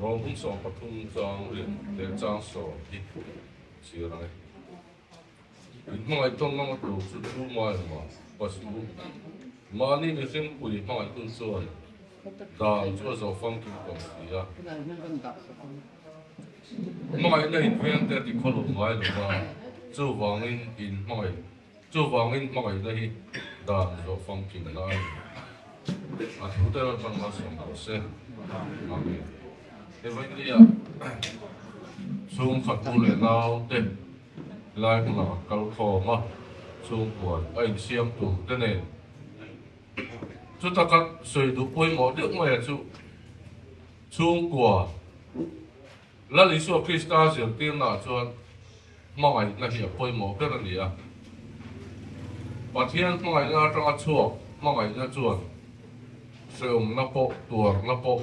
rong hung song pathum chang le te chang so hi chirai in mai tong mang tu chu tu mai ma pasu mani mi sim pui mai tun chuan da chu zo phong ki ko ya mai na in ven te ti kholo mai lo ma chu wangin in mai chu wangin mai na hi da zo phong ki lai a thu te ron pang ma som ko se amen e vai ni ya sung khat pu le nau te lai na kal kho ma sung kuan ai siam tu te ne chu ta ka soi du poi mo de mai chu sung kwa la li so krista siam tin na chuan mai na hi poi mo pe ni ya pathian mai na tanga chuak mai na chuan seum na po tuar na po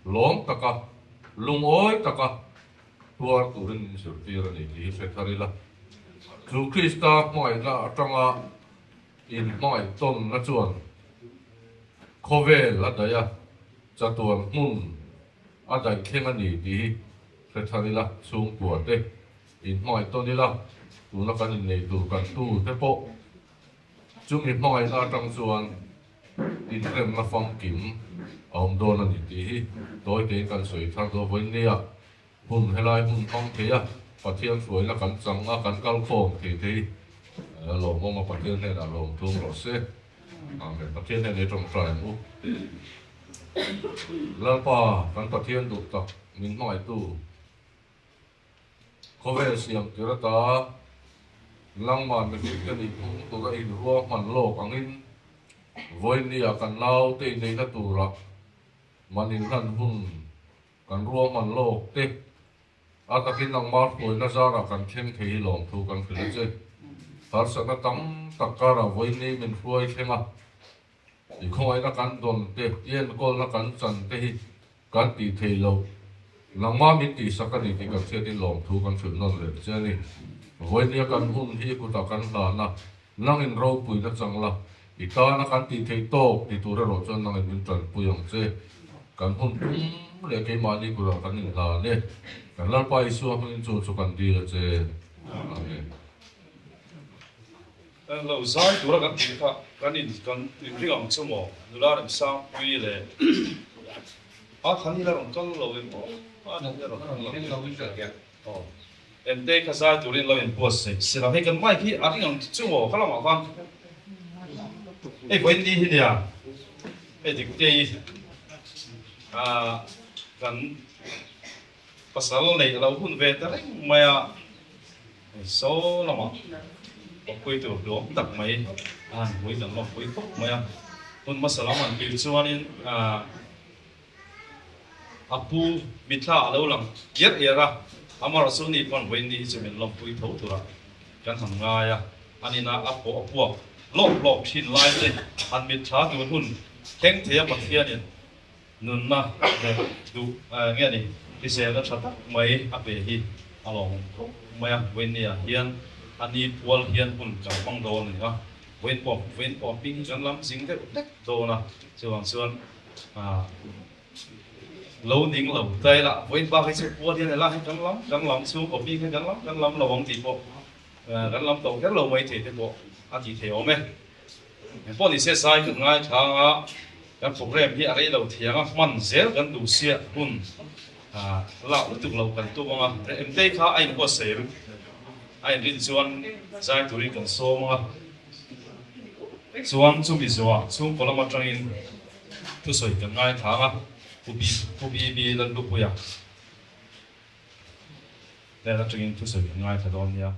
lom taka lungoi taka tuar turin sur tira ni li se tharila chu krista mai na tanga in mai ton na chuan khovel la daya chatuan mun adai khenga ni ti se tharila chung tua te in mai ton ni la tu na kan nei tu kan tu te po chung in mai na tang chuan in rem na phong kim ông đô là những tí tối cái cần sưởi thang đô với nia hun hay lai hun phong thế à phát thiên suối là cần trắng à cần cao khom thì lồng mong mà phát thiên này là lồng thung lỗ xe mình phát thiên này để trồng trại mu lần pa cần phát thiên đủ tập mình nói tu có vẻ xiêm thì là ta lăng màn mình cái này cũng có cái rùa hoàn lộ bằng in với nia cần lao tê này là tu rồi manin han hun kan ruam man lo te atakin nang mar poi na zara kan khem thei long thu kan khile che har sa na tam takara voi nei min fuai khenga i khoi na kan don te yen kol na kan chan te hi kan ti thei lo nang ma min ti sakani ti kan che ti long thu kan phun non le che ni voi nia kan hun hi ku ta kan la na nang in ro pui na changla i ta na kan ti thei to ti tu ra ro chon nang in min tran puyong che kan hun le ke mali ku ra kan in la ne kan lar pa isu hun chu chu kan di le che amen lo zai tu ra kan ti kha kan in kan ri ang chu mo nular sa pui le a khan ni la rong kan lo in mo a na ya rong lo in ka ya oh em te kha zai tu rin lo in po se sira he kan mai ki a ri ang chu mo khala ma fan ei voi ni hi ya ei dik te kan pasal này là hun về ta đấy mày số là mà có quay từ đó tập mày quay từ nó quay phúc mày hun masala man kêu cho nên apu mitha lâu lắm yết era amar số này còn quay đi cho mình làm quay thấu thôi kan thằng ngay anh na apu lop pin lại đây anh mitha tu hun keng thế mà thiên này nun na du nghe đi đi xe nó chặt mấy áp về hi along mấy bên này hiền anh đi qual hiền cũng chẳng bằng đồ này bên pop pin chẳng lắm dính cái tách đồ na xuân lâu nín lâu tay là bên ba cái sự qual hiền này là chẳng lắm xuống pop pin chẳng lắm là vòng tỷ bộ chẳng lắm đồ rất lâu mấy thì thế bộ anh chỉ theo mấy bọn đi xe sai cũng ngay thằng kan program hi ari lo thianga man zel kan du sia hun la tu lo kan tu ma em te kha ai ko se ai rin chuan zai turi kan so ma chuan chu bi zuwa chu ko lama tangin tu soi kan ngai thanga pu bi lan du puya le la tangin tu soi kan ngai thadon ya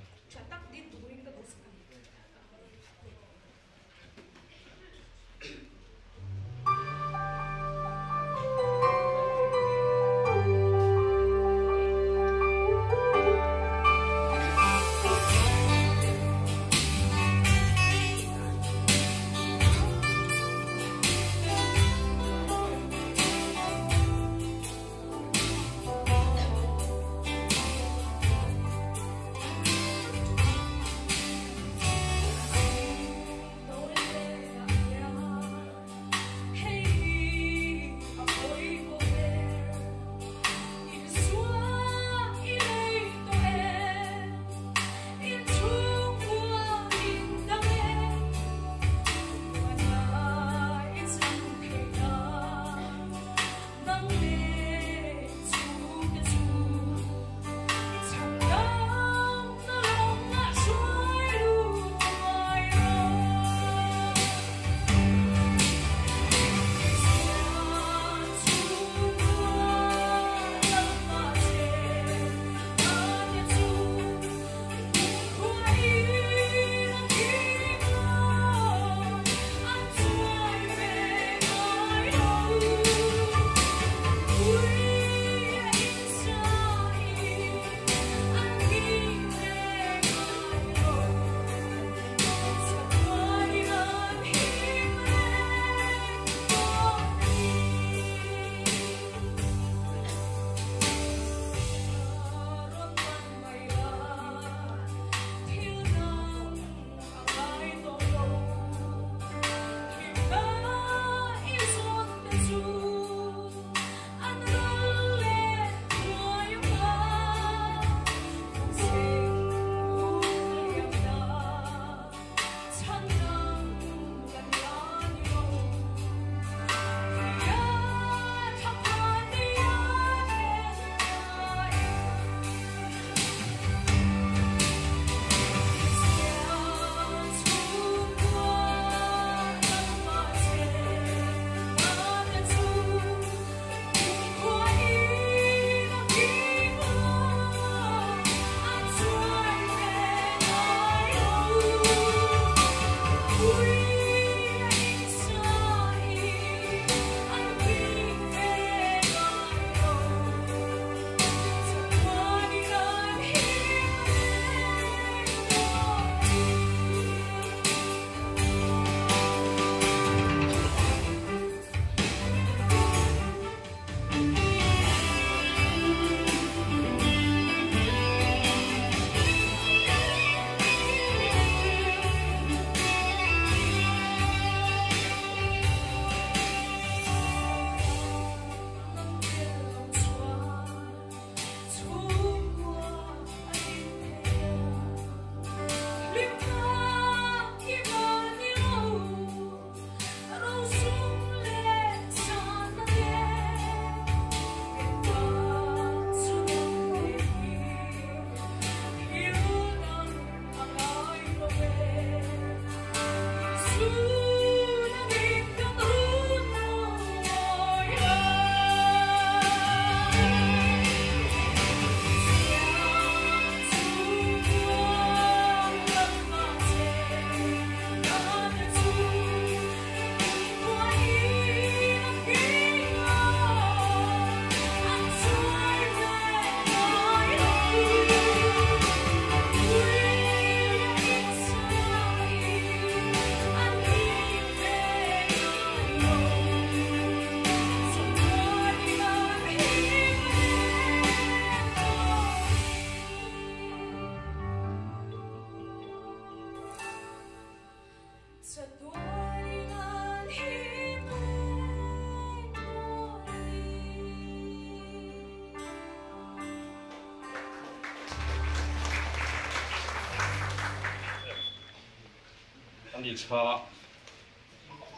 Ani cha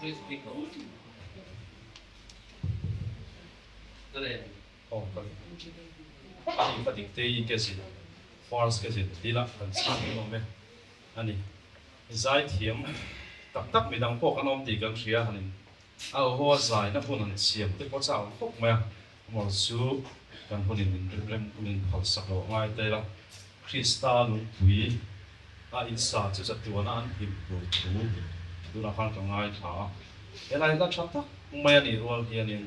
Please speak up. Đây. oh kan ani patik te ke sin force ke sin tila kan sang no me ani zai thiam tak tak mi dang po kanom ti kan ria hanin au ho zai na pun an siam te ko chang phok ma mo su kan hunin min rem punin phal sak lo ngai te la krista lu pui a in sa chu sa tuana an him pu thu du na kan tong ngai tha elai la thata mai ani rol hianin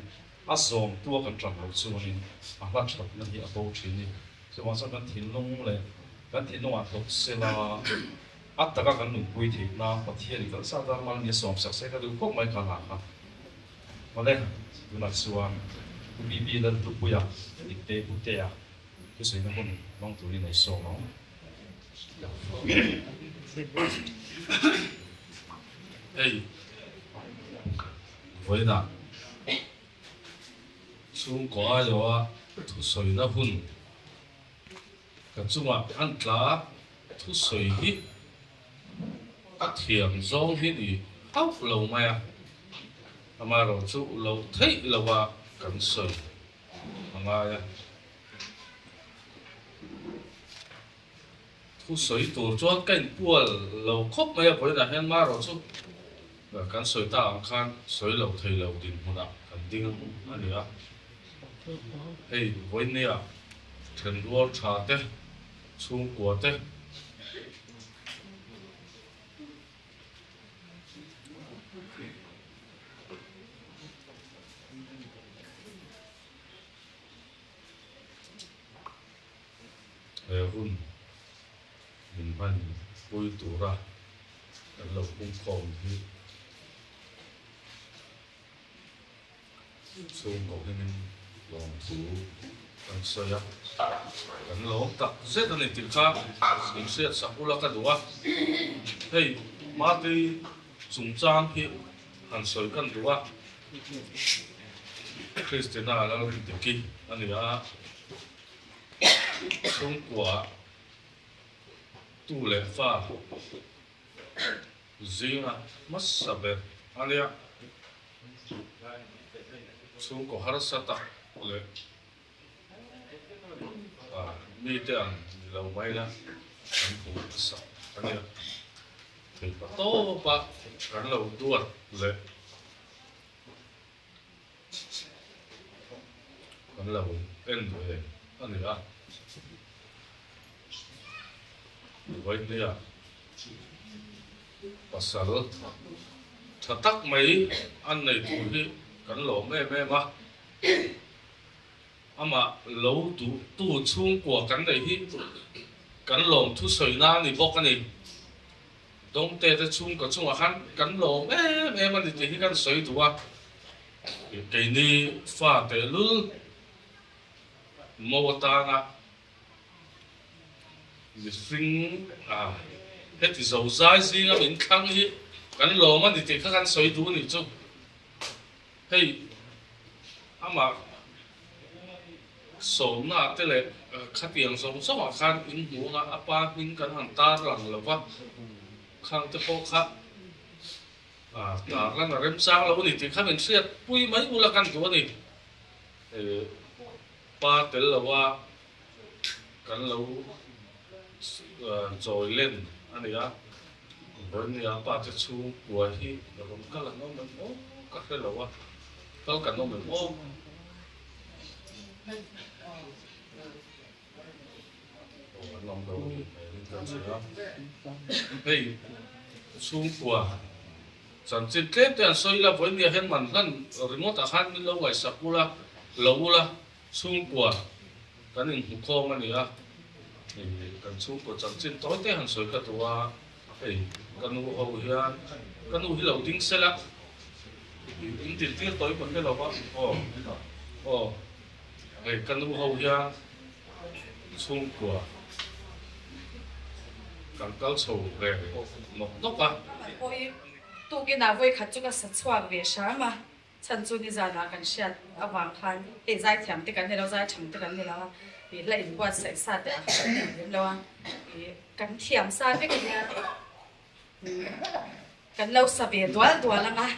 azom tua kan tram lo chu nin a la thap na hi a bo thini so wa sa kan thin long le kan thin long a tok sela ataka kan nu pui thi na pathian kan sa da mal ni som sak se ka du kok mai ka la ha male du na suam bi bi la tu puya dik te pu te ya ku sei na kon long tu ni nei so no Hey, với nè, chúng có rồi thu soi nó hun, cái chúng ăn lá thu soi hít, ăn thiềm rong hít đi, áo lâu mai à, mà rồi chú lâu thấy lâu à, cần soi, mà ya, thu soi tổ cho cái bùa lâu khóc mai à, với nè hen mà rồi chú kan soi ta ang khan soi lo thei lo din huna kan ding ani a hei voinia then rual tha te chung kwa te hun mình man bui tu ra kan lo kung khom hi sung ko hin long tu kan soya kan lo tak zet ani til kha sim set sakula ka duwa hei ma ti sung chang hi han soi kan duwa Christina la ti ki ani a sung kwa tu le fa zinga masabe alia sung ko harasata le mi te an lo mai la an ko sa alia thì to ba kan lo duat le kan lo en do alia với nia pasal thatak mai an nei tu hi kan lo me ma ama lo tu chung của kan nei hi kan lom thu soi na ni bok ani dong te chung ko chung han kan lo me ma ni hi kan soi tu wa ke ni fa te lu mo ta na mi string hết thì dầu dai gì mình khăng hi kan lo ma ni te kha kan soi tu ni chu hey ama so na te le kha tiang so so ma khan in hu nga apa min kan han tar lang lo wa khang te po kha ta lan rem sang lo ni te kha men siat pui mai ula kan tu ni pa tel lo wa kan lo rồi lên anh ấy với nhà ba cái chú của hi là cũng các là nó mình ô các cái là quá các cái nó mình ô lòng đầu đây chú của sản sinh kết thì soi là với nhà hen mình lần remote ahan mình lâu ngày sapula lâu là chú của cái này hụt khô mà nè kan chung ko chang chin toy te han soi ka tuwa ei kan u ho hian kan u hi lo ding sela in til til toy kon ke lo ba ei kan u ho hian chung ko kan kal chho re no to pa oi tu ke na voi khat chu ka sa chhuak ve sha ma chan chu ni za na kan shat awang khan e zai thiam te kan ne lo zai chang te kan ne la vì lại qua sẽ sát để lo cắn thiểm sát với cái nhà cắn lâu sập về đuổi là ngà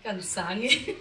cắn sáng ấy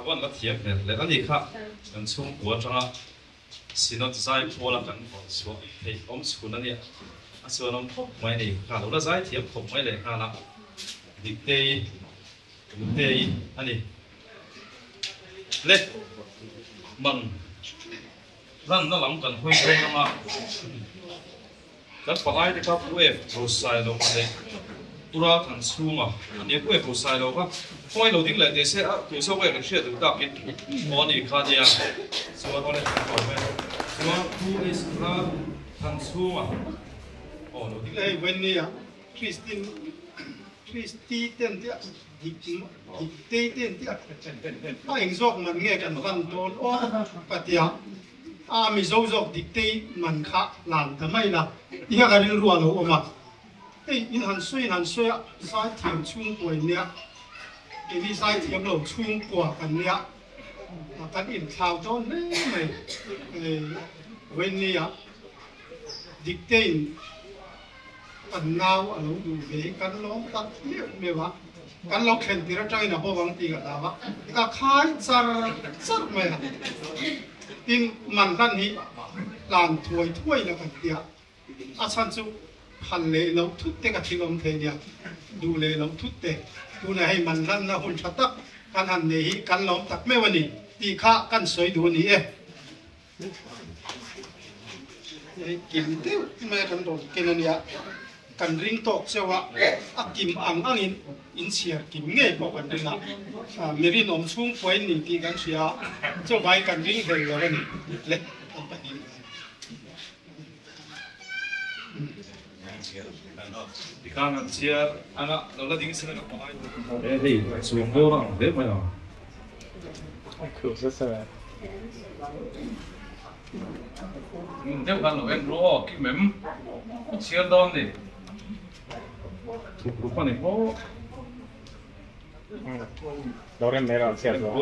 วันละเทียบเนี่ยแล้วนี่ค่ะกันชุ่มหัวจังอ่ะสินอตใจพอละกันก่อนชัวเฮ้ยอมสุนันเนี่ยส่วนน้องพบไม่ได้ค่ะเราใจเทียบผมไม่เลยค่ะละดิเตยอันนี้เล็กมันรันนั่งหลังกันคุยกันมากันปลายที่ครับเวฟโรสไซโลมาเลยตุลาทันซูมาอันนี้เวฟโรสไซโลครับพอยเราดิ้งเลยเดี๋ยวเสียตัวเสาเวฟเชื่อตัวตาปิดมอนี่ขาดยาส่วนตอนนี้ทำไปส่วนทูเอสลาทันซูมาโอ้เราดิ้งเลยวันนี้อ่ะคริสตีเต้นเดียดิเต้เต้นเดียถ้าเองซอกมันเงี้ยกันกันโดนโอ้ปะเดียมีโซกดิเตมันขะหลานทำไมล่ะที่เขาเรียนรัวเราออกมาเฮ้ยอินหันช่วยสายเทียมชุ่มป่วยเนี่ยไอ้ที่สายเทียมเราชุ่มกว่ากันเนี่ยกันอินข่าวตอนนี้ไม่วันนี้ดิเตกันเงาเราดูเด็กกันล้มตัดเลี้ยงไม่วะกันเราเข็นที่เราใจนะพวกบางทีก็ได้วะก็ขายซาไม่อินมันด้านนี้ลานถ้วยแล้วกันเดียอาชันจูพันเลยเราทุกเตกับที่ลมเทียดูเลยเราทุกเตดูในให้มันด้านนะหุ่นชัดตักกันหันนี้กันล้มตักไม่วันนี้ตีข้ากันสวยดูนี่กินเตี้ยวไม่กันโดนกินอันนี้กันริงตกเสียวะกิมอังอินเสียกิมเงี้ยบอกกันด้วยนะมีรินอมชุ่มไฟนี่ที่กันเสียเจ้าใบกันริงเดียวกันนี่เล็กdi kanan siar anak lalu tinggi sana apa aja? Hei, semua orang deh mana? Aku selesai. Nếu kan lo en ro ki mem siar don ni. Tu pa ni ho. Loren mera siar do.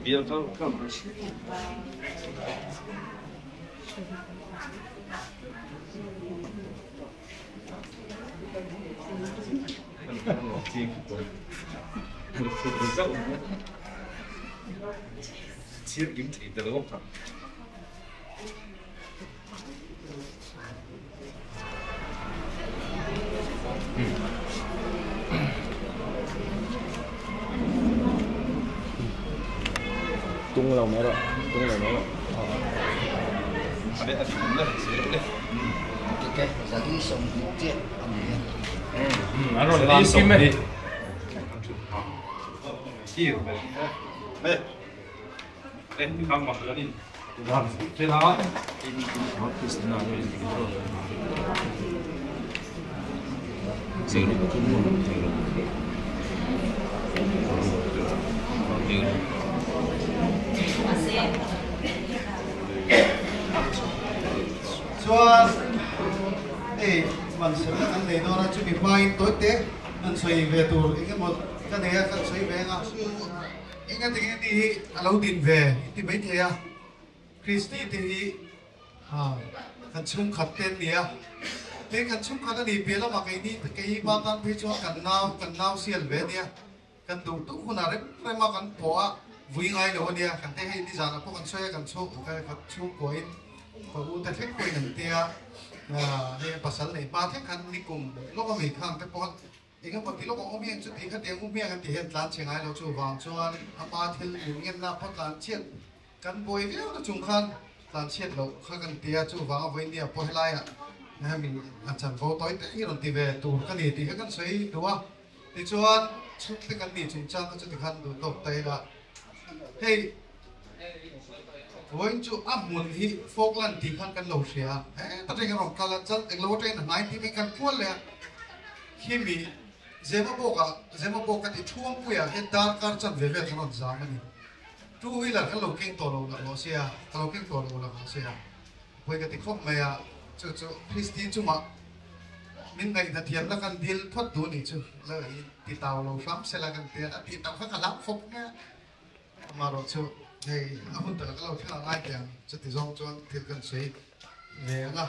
Biar tahu kan. Chia kiếm thị từ lúc nào tung lầu nữa rồi ở đây cũng đây đây cái giờ đi sống chết ăn rồi đi sống đi chiều đây đây không mặc nữa đi làm thế đó nó cứ sẽ làm như thế thôi giờ nó cũng muốn cho để mình sẽ ăn để nó là chuẩn bị bay tối tết mình xoay về tù cái một cái này cái xoay về à cái tiếng đi lâu tin về thì mấy thế à Christy thì cái chung khát tên gì à cái chung khát đi về là mà cái bao tan phía cho cần nào xiên về nè cần đủ tụ con nào đấy mà cần bỏ vui ngay nữa nè cần thấy hay đi ra là có cần xoay cần số cái chung của em và u ta thích quên nhận tia đây pasal này ba thích khăn đi cùng lúc mà mình khang cái bọn thì các bạn thì lúc mà ông miệng chút thì các tiếng ông miệng thì hiện lan chuyện ai đâu chủ vàng cho ba thiên những nhân na phát lan chiết căn bồi véo nó trùng khăn lan chiết đâu khang cần tia chủ vàng với nia bồi lại à nên mình chẳng vô tối đấy rồi thì về tù cái gì thì các xoay đúng không thì cho chút cái căn gì chúng ta có chút thì khăn đủ tột tay là hey với chú áp muốn hi phok lan thì khăn căn lẩu xìa tất nhiên cái rồng cà chân cái lẩu trên là nãy thì cái căn cuốnเลยkhi mình dễ mà bốc cái thì chuông quỷ à hiện tại cả chân về cái nó giảm đi chú ý là cái lẩu kinh tổ lẩu là lẩu xìa cái lẩu kinh tổ lẩu là lẩu xìa với cái thì không mày à chú Christine chú mà mình ngày là thiền là căn điên thoát đủ này chú là thì tàu lẩu lắm sẽ là căn tiền thì tàu phải cả lắm phok nhá mà rồi chú hey, ahun ta kalau kita ngai yang jadi zong chuan tilkan sei le la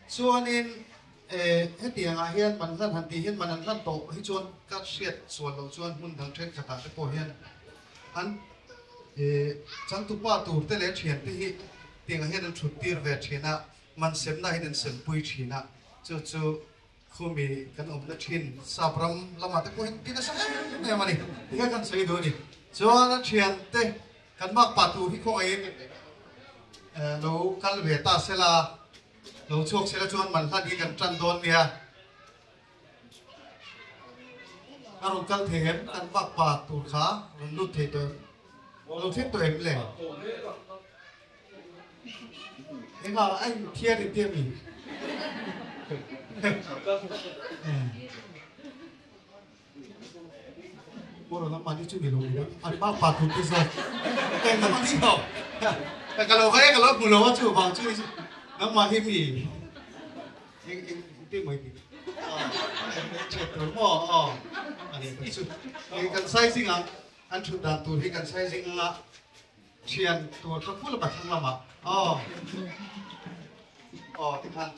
chuanin heti anga hian man han ti hian man han to hi chuan ka hriat sual lo chuan mun dang then kata te po hian anh chẳng tu pa tu te le thian te hi tiếng hết anh chụp tir về thian à man xem na hết xem pui thian à chu khu mi kan om na thin sapram lama te ko hin tin sa ne mani hi kan sei do ni cho na thian te kan mak pa tu hi ko ai lo kal ve ta sela lo chok sela chuan man hlat hi kan tran don nia arong kal them kan mak pa tu kha lu the to lo thit to em le em bảo anh thiê thì tiêm gì mua đồ lắm mà đi chưa bị lùi đó anh bao phạt thuộc cái rồi em làm gì đâu cái lỗ cái lỗ mù lỗ chưa vào chưa nó mà hiếm gì em tiêm mấy bị chết rồi mò anh ấy cái cần sai gì à anh chụp đàn tụi thì cần sai gì à chuyện tụi nó phun là bạch thằng làm à thì thằng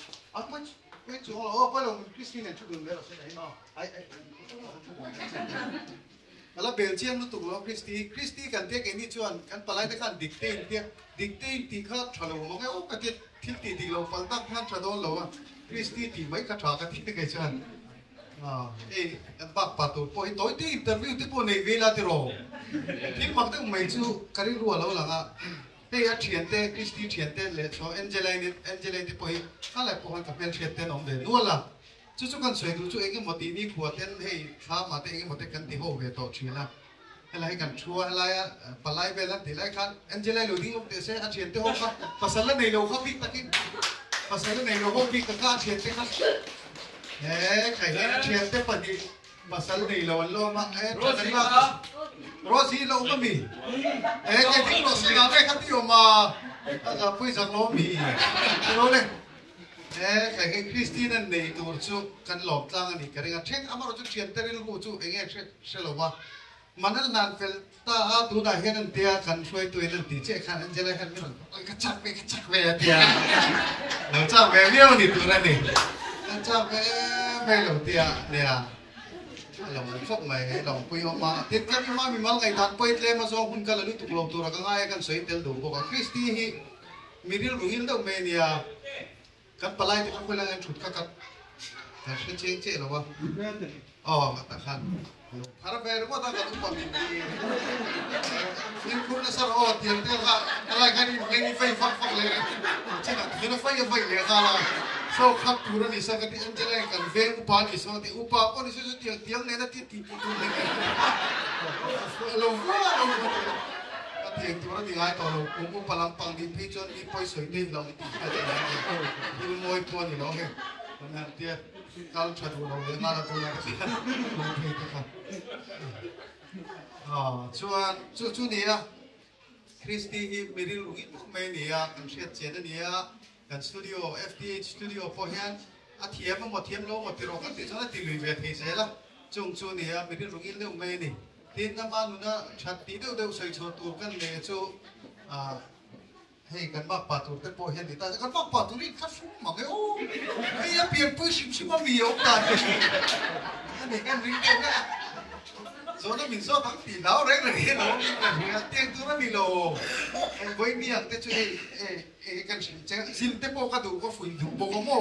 cái chỗ là quay lòng Christine này chụp đường đấy là sẽ đấy mà là bền chiên nó tụi nó Christy cần tiếc cái ní chuan cần phải lấy cái dictate thì khác trả lời một cái cái thiết thì lâu phần tăng khác trả đôi lâu à Christy thì mấy cái trả cái chuan anh bác tụi tôi tối thì interview thì bọn này về là thì rồi thì mặc được mấy chú cái đi rùa lâu là hey à chuyện thế Christy chuyện thế lệ cho Angeline thì bọn hắn lại bọn hắn tập bên chuyện thế ông đấy luôn là chú cần soi chú cái một tí ní của tên hey khá mà tên một cái tí hồ về tổ chuyện là hay là cần chua hay là palai về là thì lại khăn Angeline lưu đi ông để sẽ ăn chuyện thế hôm khác pasal là này lâu không biết cái pasal là này lâu không biết cái chuyện thế khác cái này chuyện thế phần gì pasal này lâu lâu mà Rosie lâu mà mì cái tiếng Rosie là cái điều mà bây giờ nó mì rồi đấy cái Christine này tụi chú cần lọp tăng này cái này check ama rồi chú chuyện tới lúc chú anh em sẽ lọp mà nó nàn phải ta tụi đại hiện anh tia cần xuôi tụi anh tí check khăn anh chơi khăn như là cái chắc về tia lâu chắc về nhiều thì tụi này chắc về lâu tia nè lòng phúc mày lòng quỳ mà tiết kiệm mà mình mang ngày tháng quỳ lên mà do hun cả là lúc tụi lâu tụi là cái ngay cần sấy tel đủ của Christy hi mình đi ruin đâu mày nè kan palai thì không phải là anh chụp các cái sẽ chế là bao các khăn khá về đúng không ta cần cũng mình đi nhưng cũng là sao tiền tiêu ra lại cái này đi vay phát lên chứ là nó vay để ra là sau khắp tu nó đi sang cái anh chơi lại cần về upa đi sau thì upa có đi sau tiếng này nó tí này lâu tiếng tụi nó thì ai tao lâu cũng palang pang đi phi chọn đi quay sợi đi lòng thì cái này đi môi tuôn thì nó hết còn hàng tiền cao chặt vào đầu đấy mà là tôi là chú này à Christy Mary Louis mấy này à cần xét chế này à cần studio FT studio Pohian thiếm một thiếm lâu một tí rồi cái tí cho nó tỉ lười về thì sẽ là chú này à Mary Louis lâu mấy này tin năm anh nó chặt tí đều xây cho tụi cái này chú hey kan mak patu te po hen dita kan mak patu ri ka su ma ke o hey ya pian pu sim ma mi o ta ne kan ring ke na so na min so bang ti nao re re no tiang tu na mi lo en voi ni ang te chu kan sim te po ka du ko fu du po ko mo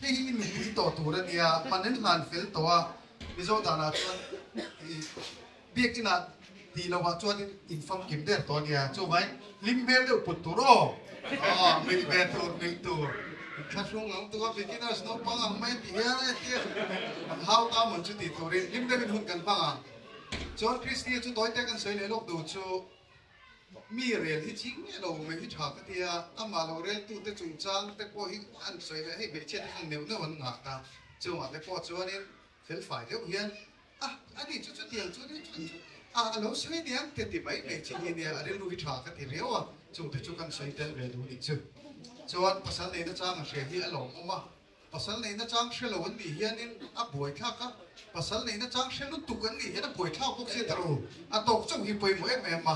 hey hi mi ti to tu ra nia panen man fel to a mi zo da na chu biek ti na thì nó vào cho nên in phong kiếm được to nhà cho vậy lim bê đều bột tủ rồi mình bê tủ mình tủ khát xuống ngóng tủ cái gì đó snow băng à mấy tí hết tiếc hao tao muốn chút tí tủ đi lim bê mình hôn cần băng à cho Christy cho tối tay cần sấy lấy lốc đồ cho mi rèn thì chính cái đầu mình cái chọc cái tia âm mà đầu rèn tụ tới trùng trang tới qua hít ăn sấy lấy hay bị chết không nếu nó vẫn ngã ta cho mà tới qua cho nên phải thiếu hiền anh đi chút tiền chút đi lâu suy đi ăn thì mấy ngày chỉ nhìn ở đây lui trà cái thì réo à chúng tôi chúc anh suy tên về đủ lịch sử cho anh pasal này nó trang sẽ hi ở lòng mà pasal này nó trang sẽ là vấn đề hiền nên buổi khác á pasal này nó trang sẽ lúc tụi anh đi nó buổi khác cũng sẽ tao tộc trong hi bồi mỗi em mà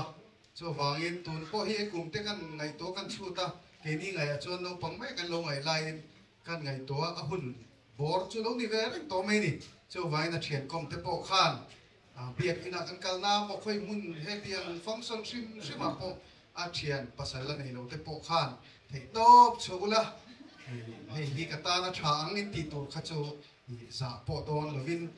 cho vàng yên tuần có hi cùng tới căn ngày tối căn chu ta cái này ngày cho nó bằng mấy căn lâu ngày lại căn ngày tối hun bor cho lâu đi về đấy tối mấy đi cho vài là chuyện công tới bộ khan biếc ina kan kalna mo khoi mun he tiang function sim ma po a thian pasal la nei lo te po khan thei top chula hei hi kata na thang in ti tur kha chu za po don lovin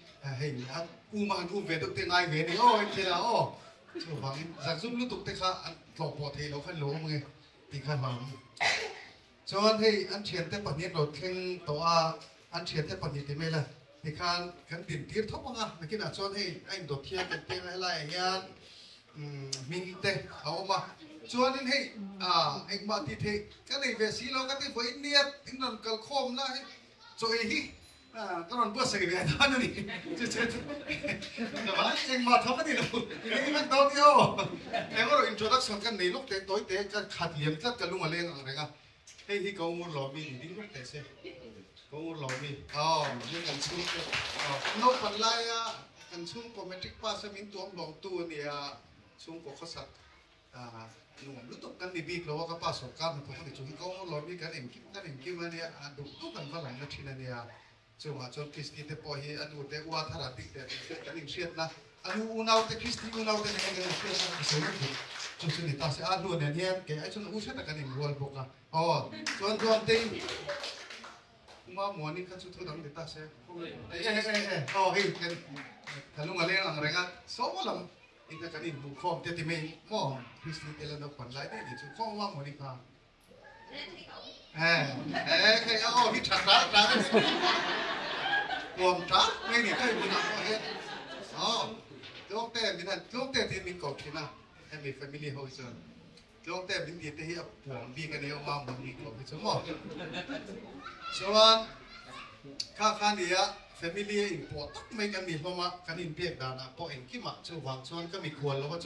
hei a uma nu ve dok te ngai ve ni o ke la o chu wang za zum lu tuk te kha lo po thei lo khan lo nge ti khan wang chon hei an thian te paniat lo thleng to a an thian te paniat te me la thì kan tin tir thop nga nakin a chon hei anh do thia kan te lai hian min te awma chon in hei ek ma ti the kan nei ve si lo ka ti voi niat tin non kal khom na cho hi kan non bua sai ve da ni che che da ba ek ma thop ni lo ni man do yo em có introduction kan nei lok te toi te kan khat liam tlat ka lunga leng ang renga hei hi ko mu lo mi ni lok te se cô lò mi nhưng cần chung nó còn lại cần chung của metric pass mình tuom lòng tu này chung của khách sạn nung lúc tục cần đi bị lo cái pass cái mình phải chung cô lò mi cái em kim này đủ tu cần phải làm cái chuyện này chung chung Kristi te po hi anu te wa thara tik te cái em siết na anu unau te Kristi unau te cái siết na cái số chung chung ni ta sẽ anu này nha cái ai chung u siết cái em roll book chung te mà muốn đi khát chút thôi đóng để ta xem hey cái thằng lúc mà lên là người ta số lắm anh ta cái gì bục form thì mình mò Kristi tên là nó quản lại đấy thì chúng không mà muốn đi vào cái hít chặt ra gồm trát ngay thì cái mình làm hết lúc tết thì mình cầu thì nào em mình family house lúc tết mình thì thấy buồn đi cái này ông muốn đi cầu thì chúng mò soan kha dia family important mai kan mi homa kan in pek da na po en ki ma chu wang chuan ka mi khwal lo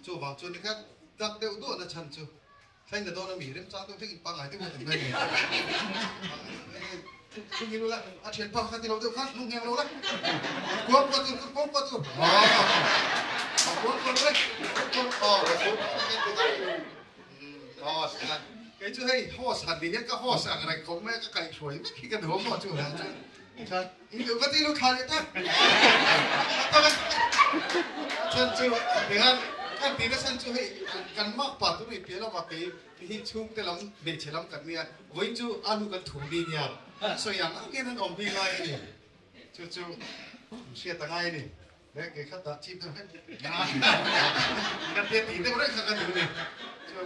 chu wang chuan ni kha dak deu do na chan chu thain da do na mi rem cha to thik pa ngai te mo ngai ni chu ni lo la a chen pa kha ti lo deu kha nu ngeng lo la ko tu cái chú hay ho sẵn đi cái ho sẵn này có mấy cái cày chuối khi cái đồ họ chú là chú ý được cái gì lúc khai ta chân chú thì cái tí nó chân chú hay cần mắc bảo tôi bị biết là mà cái chung cái lắm để chế lắm cần nia với chú ăn cần thủ đi nha rồi yang cái nó ổn đi ngay đi chú xe tầng ngay đi đấy cái khách đặt chip thôi cái tiền tí đấy cái gì này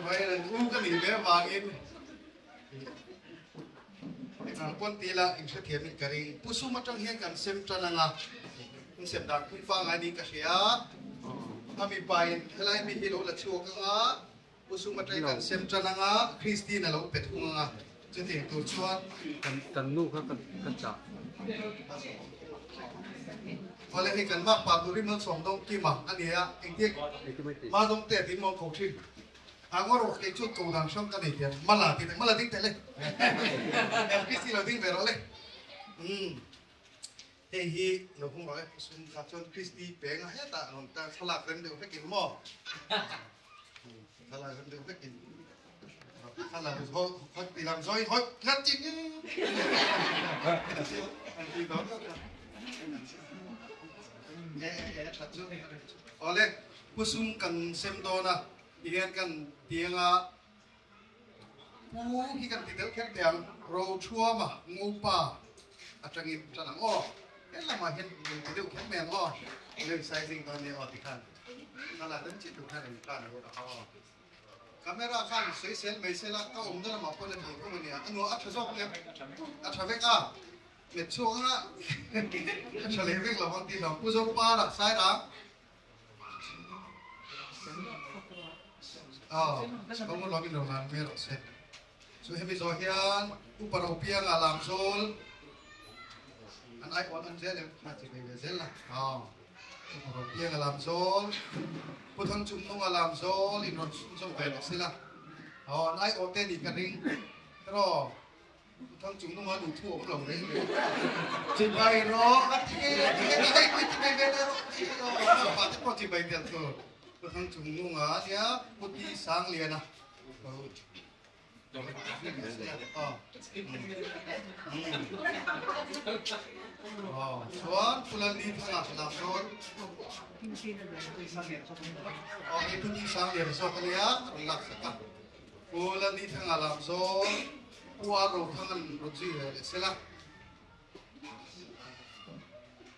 vậy là cũng cái gì bé vàng in quân tì là in sẽ thiệt mình cái pusu mà trong hiện cảnh xem cho là ngà xem đạt cũng phang ai đi cái gì á ami bay lại mi hilo là chua cái ngà pusu mà trong cảnh xem cho là ngà Kristi là lâu bệt hung ngà cho thì tôi cho cần nu khác cần chả có lẽ cần mắc bà tôi đi mất sống đông kim mà anh ấy anh tiếc mà đông tệ thì mong cầu xin ngor wa ke chut ko dang shom ka ni tian mala ding tele em Kristi lo ding vero le he hi lo hung rồi sun ka chon Kristi pe nga he ta non ta salak ren de fekin mo salak ren de fekin salak ho ho ti lam zoi ho ngat ching anh đó chat chu ole pusum kan sem do na Iyan kan tianga khi kan titel khet tiang ro chua ma ngopa atangin chanang cái là mà hiện titel khet men lên sizing con này ti kan nala dan chi tu kan kan camera kan sei sel mai sela ka da ma pon ni ko ni anu athazok ne athavek me chuanga athalevek la hon ti la puzok pa la sai da không có lo cái đồ làm咩rồi sẽ so heavy rồi hiền uparo piang alam sol anh ai còn anh dễ lên phát triển về dễ là uparo piang alam sol put thằng chúng nó alam sol in rồi xong về là sẽ là anh ai ở tên đi cái ring rồi thằng chúng nó đủ thua cũng lòng đấy chỉ bay nó cái về đó phát triển chỉ bay tiền thôi thằng chúng nó ngã nhá một tí sáng liền à Chuan pulan ni thanga lam zon itu ni sang yer so kalia relak saka pulan ni thanga lam zon waro thangan roji sela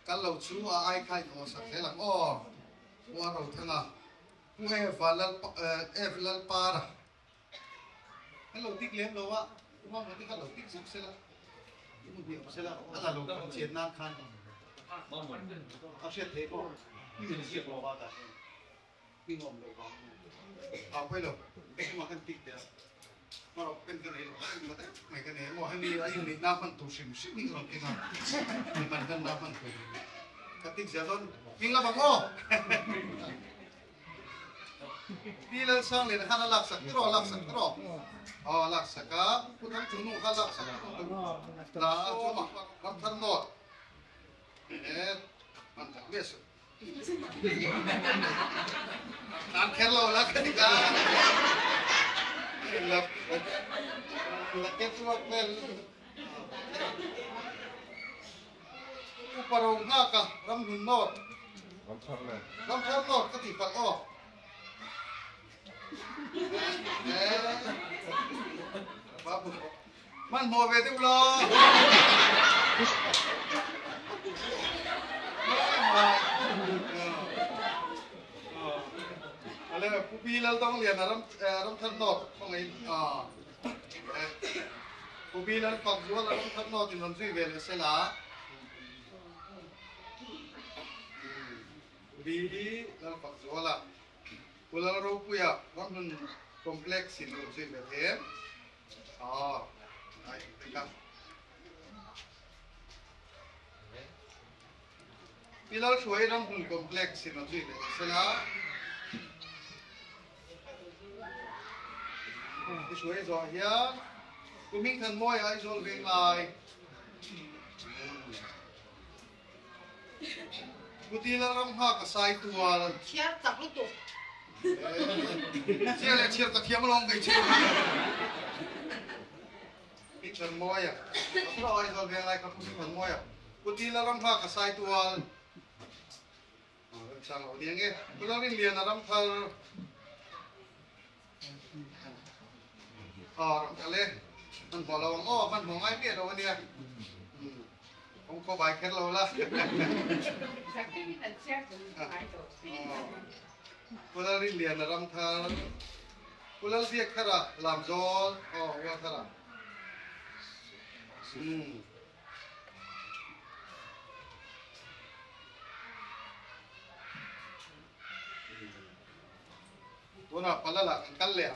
kalau chu ai khai no sak sela waro thanga nge falal para hello tik lem lo wa ma mo tik hello tik sak sela mu bi sela ala lo kan chen nan khan a shet the ko ni ni shet lo wa ta pi ngom lo ba a pe lo pe ma kan tik de ma ro pen kan lo ma ta mai kan mo han ni ai ni na man tu sim sim ni ro ki na ni man kan na man ko ka tik jalon pinga ba mo Bilang sang le hana laksa tro laksa ka putang tunu ka laksa la cuma makan not mantap biasa nan kello la ketika la ketwa mel uparong ngaka ramdun not ramthar not ketipak babu man mau bete ulo ale pubilal tong lian aram than not không ấy pubilal pak jual aram than not in non zui vel sela pubilal pak jual la pulang ro puya ram kompleks in non zui vel hem ai ka Pilar suai ram pun kompleks in non zui vel sela suy rồi nhá, tôi minh thần môi ai rồi về lại, tôi đi là ram ha cái sai tua, chia chặt lúc tụ, chia lại chia cái thiam long cái chia, minh thần môi à, rồi ai rồi về lại cái minh thần môi à, tôi đi là ram ha cái sai tua, sang ở đi nghe, tôi đang đi liền là ram thal. Cái lên, mình bỏ lâu mình bỏ ngay biết đâu nè, không có bài khét lâu la. Cô ta đi liền là ram thal, cô ta việc khá là làm gió, qua khá là. Cô nào phải là cắt lẹng.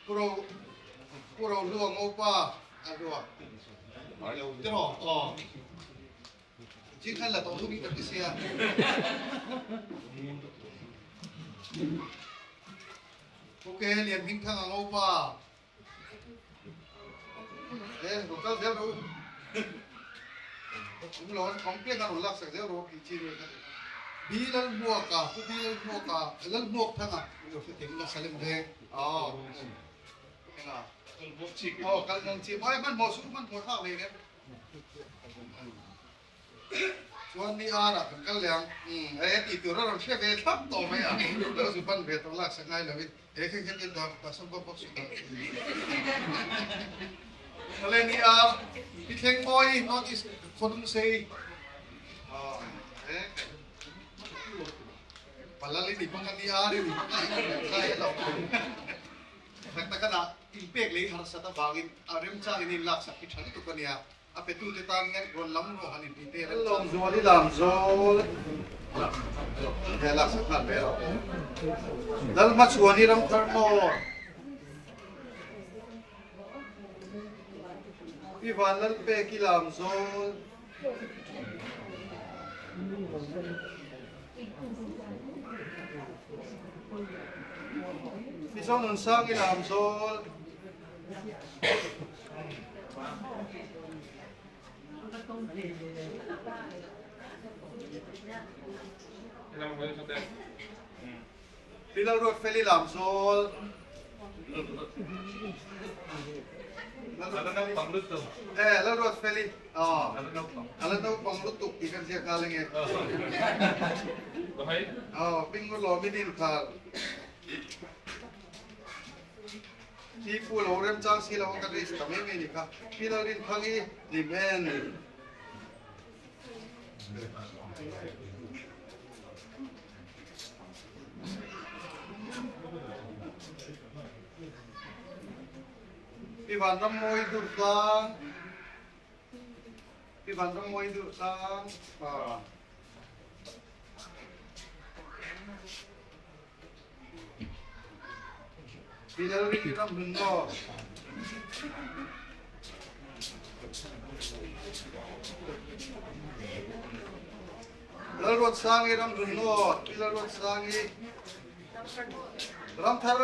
Puro luang opa adua. Tero Chính là tổng số bị tập xe. Ok liền minh thăng opa. Rồi các dẻo đâu. Cũng lớn không biết là lạc sạc dẻo đâu thì chi rồi. Bi lần mua cả, lần mua thằng à. Rồi phải tính là salim thế. Cái lần chị mới bắt một số bắt khác này đấy. Chuan ni ara cái leng, ấy thì từ đó làm xe về thấp tổ mấy à, đó là bắt về tổ lạc sang ngay là biết, ấy cái đó ta xong bóc xuống đó. Lên ni ara, cái thằng boy nó is không say, padahal ini bukan ni ara ini, saya tahu. Nagtaka impek lagi harus satu bagin arim cang ini lak sakit hal itu kan ya apa itu tetangga gon lam roh hani dite lam zol di lam zol lak sakit bero dal mat suani ram karno iwan lal pe ki lam zol Isang nunsang ilam sol. Pilang road feli lam sol. แล้วรถเฟลิแล้วต้องปังรถตุกอีกกันเสียการเลยไงปิ้งก็รอไม่ดิ้นขาดที่ผู้เราเริ่มจ้างสิเราก็ได้สมัยนี้นี่ครับพี่เราเรียนพังอีดิแมนพี่วันรำมวยดุดังพี่วันรำมวยดุดังพี่เราเรียนรำดุนก็แล้วรถสร้างรำดุนก็พี่เรารถสร้างรำทาร์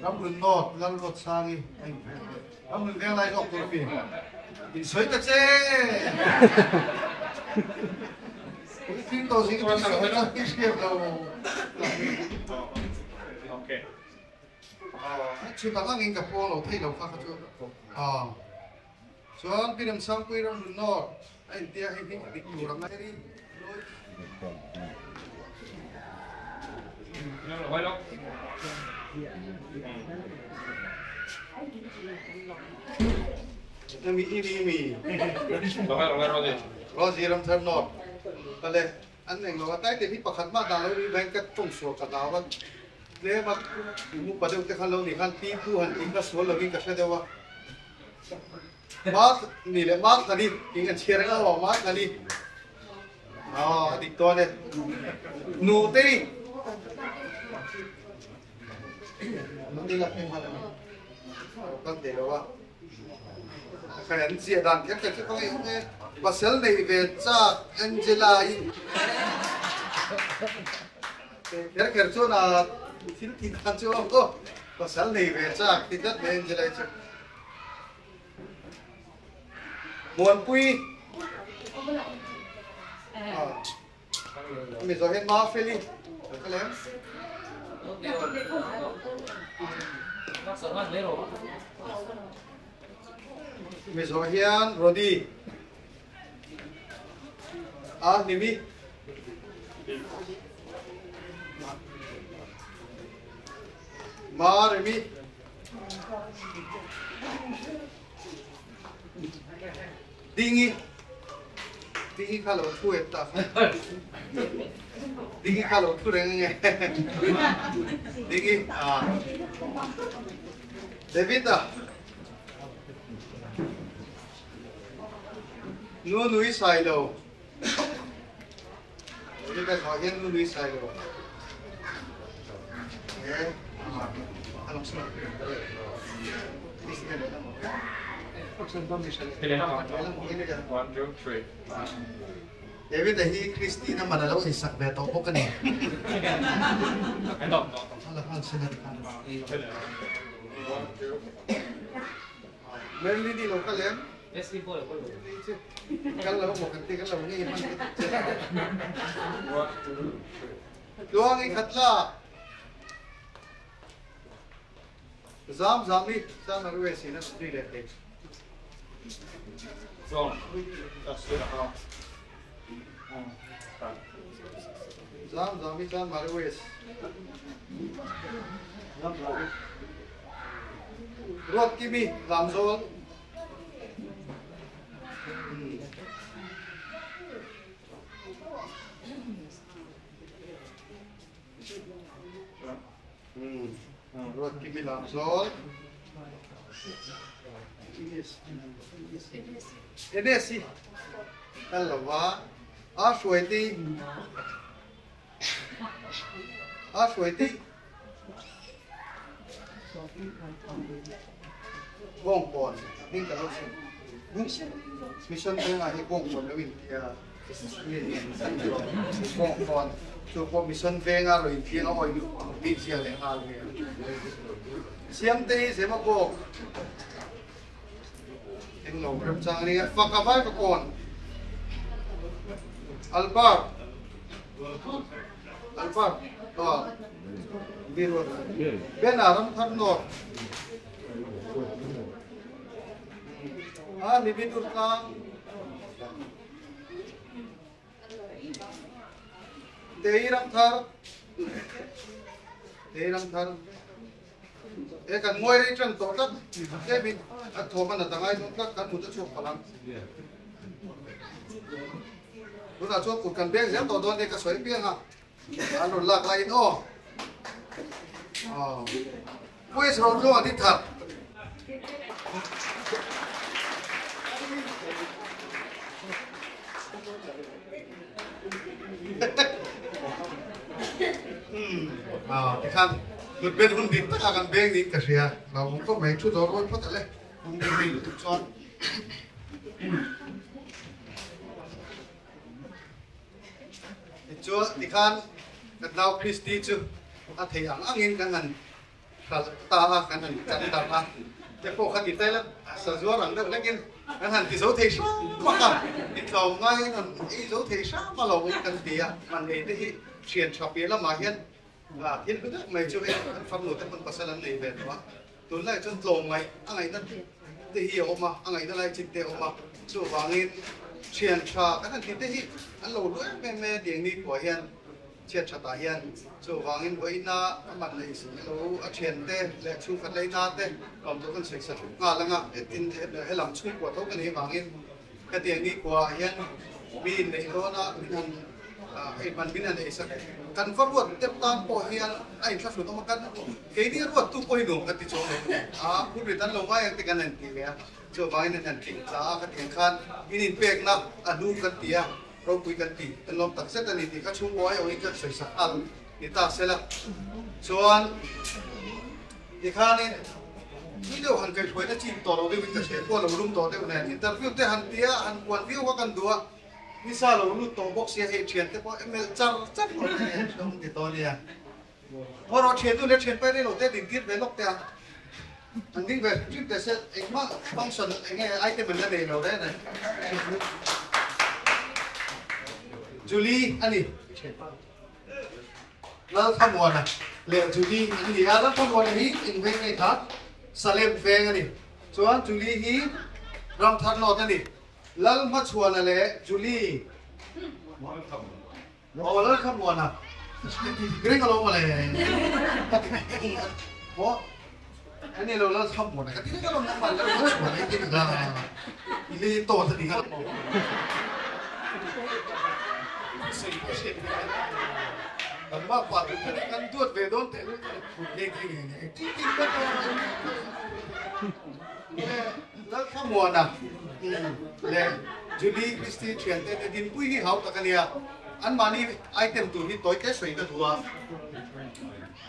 รำดุนก็แล้วรถสร้างรำดุนเรื่องอะไรก็ตัวพี่อินสวยจังเจ้ทิ้งตัวสิ่งที่เราไม่ต้องคิดเกี่ยวกับโอเคชุดต่างๆอิงกับพวกเราที่เราฟังกันจุดส่วนพี่น้ำสังกุยรำดุนก็ไอ้เดียไอ้ที่ติดอยู่รังไงนี่ไว้แล้วมีอีนี่มีรอสิรำเทิมนอดก็เลยอันหนึ่งเราใต้แต่ที่ประคันมาดังแล้วมีแบงก์ก็ต้องสวดกันแล้วว่าเนี่ยมามุกประเดี๋ยวจะขันเราหนีขันตีผู้หันอิงก็สวดเราอิงก็แค่เดียวว่ามานี่แหละมาคันนี้อิงกันเชียร์แล้วว่ามาคันนี้ติดตัวเนี่ยหนูตีมันดีกับเพลงพันธุ์ตั้งแต่แล้วว่าขยันเสียดันแค่แค่ก็เองเนี่ยภาษาในเวจ้าแองเจล่าเดี๋ยวแค่ช่วงน่ะที่ที่ทำช่วงก็ภาษาในเวจ้าที่จัดแองเจล่าจ้ะมวนปุยมีโซเฮนมาฟิลิก็แล้วมีโซเฮียนโรดีนิมิมาเรมิdingi kalau tu eta dingi kalau tu rengen dingi Devita nui silo ini kan bagian nui silo oke alam semua David dah hi Christina mana lau isak beto pok ni. Alah kan senang kan. Merli di lokal ya. Kalau mau ganti kalau ni iman. Doang ikatlah. Zam ni zam arwah sini sendiri deh. Zam, zam arwah. Ruat kimi zamzol. Ruat kimi zamzol. Ini sih, kalau wah, asweti, bongpon, ini kalau sih, mission tengah ini bongpon lewin dia, bongpon, cukup mission tengah lewin dia no itu bisa lehal dia, siang teh saya mau Ting lo, kerem sang ni, fakabay ka kon. Albar, Alpha Biro Ben Aram Thanno Libidur Kang Deiram Thar kan ngồi đây trong tổ đất cái mình thổ mà là tầng ai cũng các cán bộ đã chụp phẳng lúc nào chụp cột cần beng dám tổ đồn đây cả sấy beng à anh rồi lạc lại nó quay sau đó đi thật thì khăn một bên hôn đít tất cả các bên đi cả xe là cũng có mấy chút đó thôi phát lại không có gì được chọn chúa thì khăn cái nào Christy chứ anh thấy ăn in cái ngành ta cái ngành chăn ta mà cái phố khăn đi tay lắm sợ chúa rằng được lấy cái ngành thì dấu thấy sao mà thì cầu ngay cái dấu thấy sao mà lâu cái tiền mà để đi chuyển cho phía là mà hiện hiện cứ mấy chỗ ấy pháp luật các con có sai lầm này về đó tuần này chân lồng này anh ấy nó thì hiểu mà anh ấy nó lại chỉnh tề mà chỗ vàng in chuyển cho các thằng thì thế anh lâu nữa mẹ điện đi của hiện chuyển cho ta hiện chỗ vàng in với na mặt này lâu chuyển tề lại chú phát lấy na tề còn tôi còn sạch sạch là ngà tin để làm chui của tôi cái này vàng in cái tiền đi của hiện pin này đó nó cái bàn pin này sẽ kan forward step tan po hian ai sa su to kan ke di ruat tu po hi dong ka ti chong ku ri tan lo mai ti kan an ti le cho vai nan an ti sa ka tiang khan in pek na anu kan ti a ro pui kan ti tan lom tak set ani ti ka chu wai oi ka sai sa al ni ta se la chuan ti khan ni ni do han kai thoi na chin to ro de win ta se ko lo rum to de na interview te han tia an kwan view wa kan dua ni sa lo lu to box ya he chen te po ml char char lo ne dong ti to ni a ho ro chen tu le chen pa ni lo te din kit ve lok te an ding ve trip te set ek ma function enge item la ne lo de ne Julie ani la khamona le Julie ani ya la khamona hi in ve ne tha salem ve ani chuan Julie hi ram thar lo ani lal ma chuan le Julie lal khamona green alo ma le ho ani lo lal khamona ka ti ka lo nang ma le ma chuan ai ti ga ili to ta di ga amma pa tu kan tuat ve don te le ke ti ka lal khamona le Julie Christy chen te din pui hi hau ta kania an mani item tu hi toy ke soi ka thua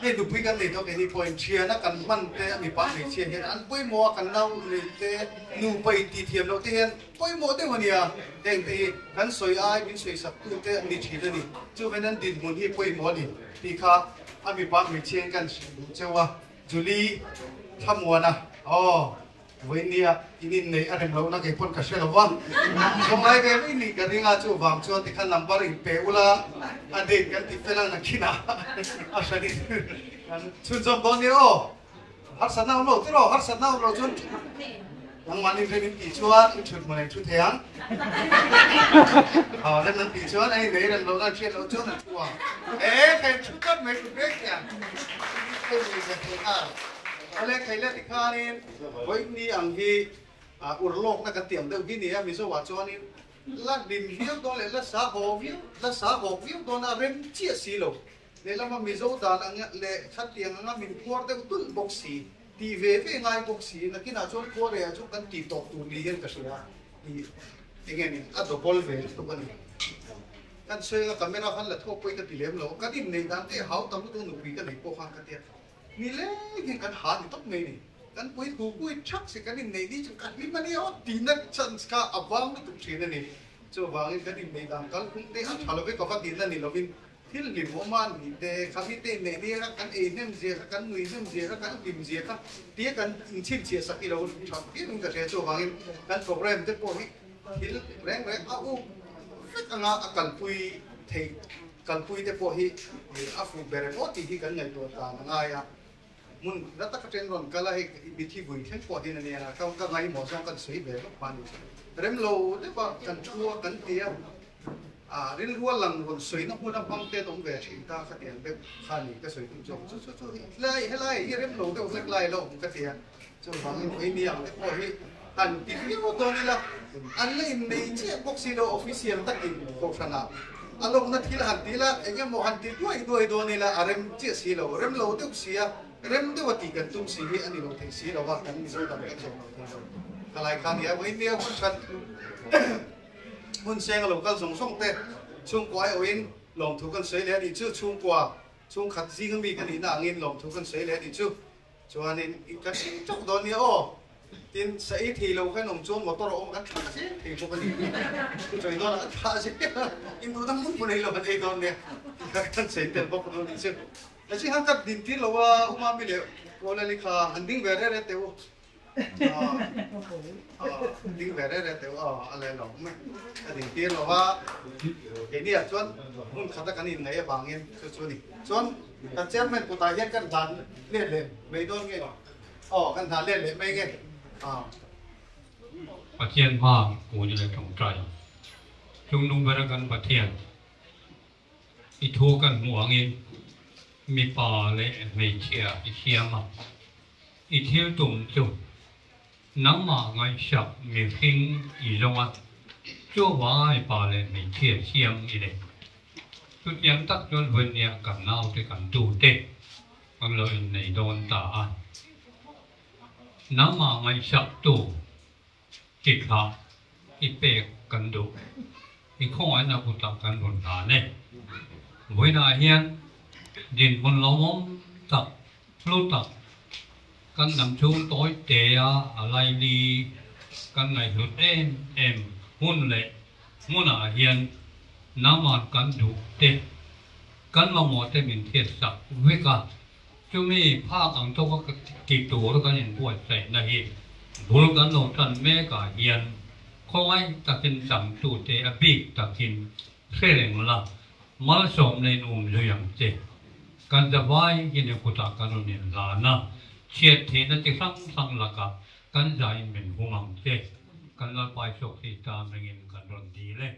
ne du pui kan le to ke ni point chia na kan man te mi pa ni chia hian an pui mo kan nau le te nu pai ti thiam lo te hian pui mo te honia teng te kan soi ai bin soi sak tu te ni thi ni chu venan din mun hi pui mo ni ti kha a mi pa mi chen kan chewa Julie thamwana với nia in này anh em lâu na cái phun cả xe lâu vang không ai về với ni cái đi ngã chỗ vàng chỗ thì khăn number in pe ula anh đi cái thì phải là kia na à sao đi chun trong đó nè hát sát nào lâu thế rồi hát sát nào lâu chun thằng man đi về mình kỳ chuan in chun mình chun thèm nên mình kỳ chuan anh đấy là lâu na chuyện lâu chun là chua cái chun cất mấy cái biết kìa cái gì vậy ale khaila dikhanin voini anghi urlok na katiam deu gini ya miso wa choni la dim hiu do le la sa ho viu do na rem chia si lo le lama miso dan anga le khatiang anga min khor de tul boxi ti ve ngai boxi na kina chon khor ya chu kan ti tok tu li hen ka sia ti engeni a do bol ve to bani kan se camera khan la thok poi ka ti lem lo ka din nei dan te hau tam tu nu pi ka nei po khan ka te ni le cái kan ha ni top nei ni kan pui thu pui chak se kan nei ni chu kan ni mani o tinak chan ska awang tu thina ni chu wang kan nei dam kal khung te ha thalo ke ko ka tin ni lovin thil li mo man ni te khafi te nei ni kan e nem je kan nui nem je kan lim je ka ti kan in chin che sak i lo thak ti nung ka che chu wang kan program te po hi thil reng a u fek anga akal pui thei kan pui te po hi afu bere po ti hi kan ngai to ta nga ya mun rata ka ten ron kala hi bi thi bui theng po din ani na ka ngai mo sang kan sui be lo pan rem lo te pa kan chua kan tia ril ruwa lang ron sui na hu na pang te dong ve thi ta ka en be khani ka sui tum jong chu lai helai hi rem lo te uk lai lo ka tia chu bang in ni ang te po hi an ti ni mo to ni la an le in nei che boxi lo official ta in ko sana along na thil han tila engem mo han ti duai do ni la arem che si lo rem lo te sia rem de wati kan tum si hi ani lo thei si lo wa kan ni so da ka so kalai kan ya wei nia kun kan hun seng lo kal song song te chung kwai oin long thu kan sei le ni chu chung kwa chung khat ji ngam mi kan ni na ngin long thu kan sei le ni chu chuan in kan chok do ni o tin sei thi lo kan om chu motor om kan tha se thi ko kan ni choi do na tha se in du dam mun nei lo kan ei don ne kan sei ten bok do ni chu la chi han kap din ti lo wa uma mi le ko la li kha anding ve re te o ding ve re te o ale lo me ading ti lo wa ke ni a chuan mun khata kan in nei bangin chu ni chuan kan chairman ko ta hian kan dan le mei don nge kan dan le mei ngeประเทศมากกูนี่เลยตรงใจจงนุ่งบริการประเทศอีทัวกันหัวเงินมีป่าเลยไม่เชี่ยอีเชี่ยมาอีเที่ยวตุ่มจุดน้ำมาไงฉับมีพิงอีลงอ่ะชั่วว่าไอ้ป่าเลยไม่เชี่ยเชี่ยมอีเลยทุกอย่างตักจนวันเนี้ยกันเอาที่กันดูเด็กมันเลยในโดนตาน้ำมาไงฉับตู้จิตขาอีเปกกันดูอีข้องอันนั้นกูตักกันบนฐานเนี่ยวันนั้นเฮียนดินบนล้อมตักลูกตักกันนำชูต้อยเตะอะไรดีกันไหนหลุดเอ็มหุ่นเละมุ่นเฮียนน้ำมันกันดูเตะกันมาหมดแต่เป็นเทียสักเวกาจะมีผ้าอังตัวก็กี่ตัวแล้วกันเห็นปวดใส่นาทีบุรุษกันหลงทันแม่กาเฮียนข้อไว้ตะกินสั่งตูเตะบีกตะกินเสื่อมละมาสมในนุ่มเลยอย่างเจกันจะไว้กินกุตากันเนี่ยลานะเชียดเทนจะสั่งละกับกันใจเป็นห่วงเจกันละไปโชคที่ตามเงินกันรอนดีเลย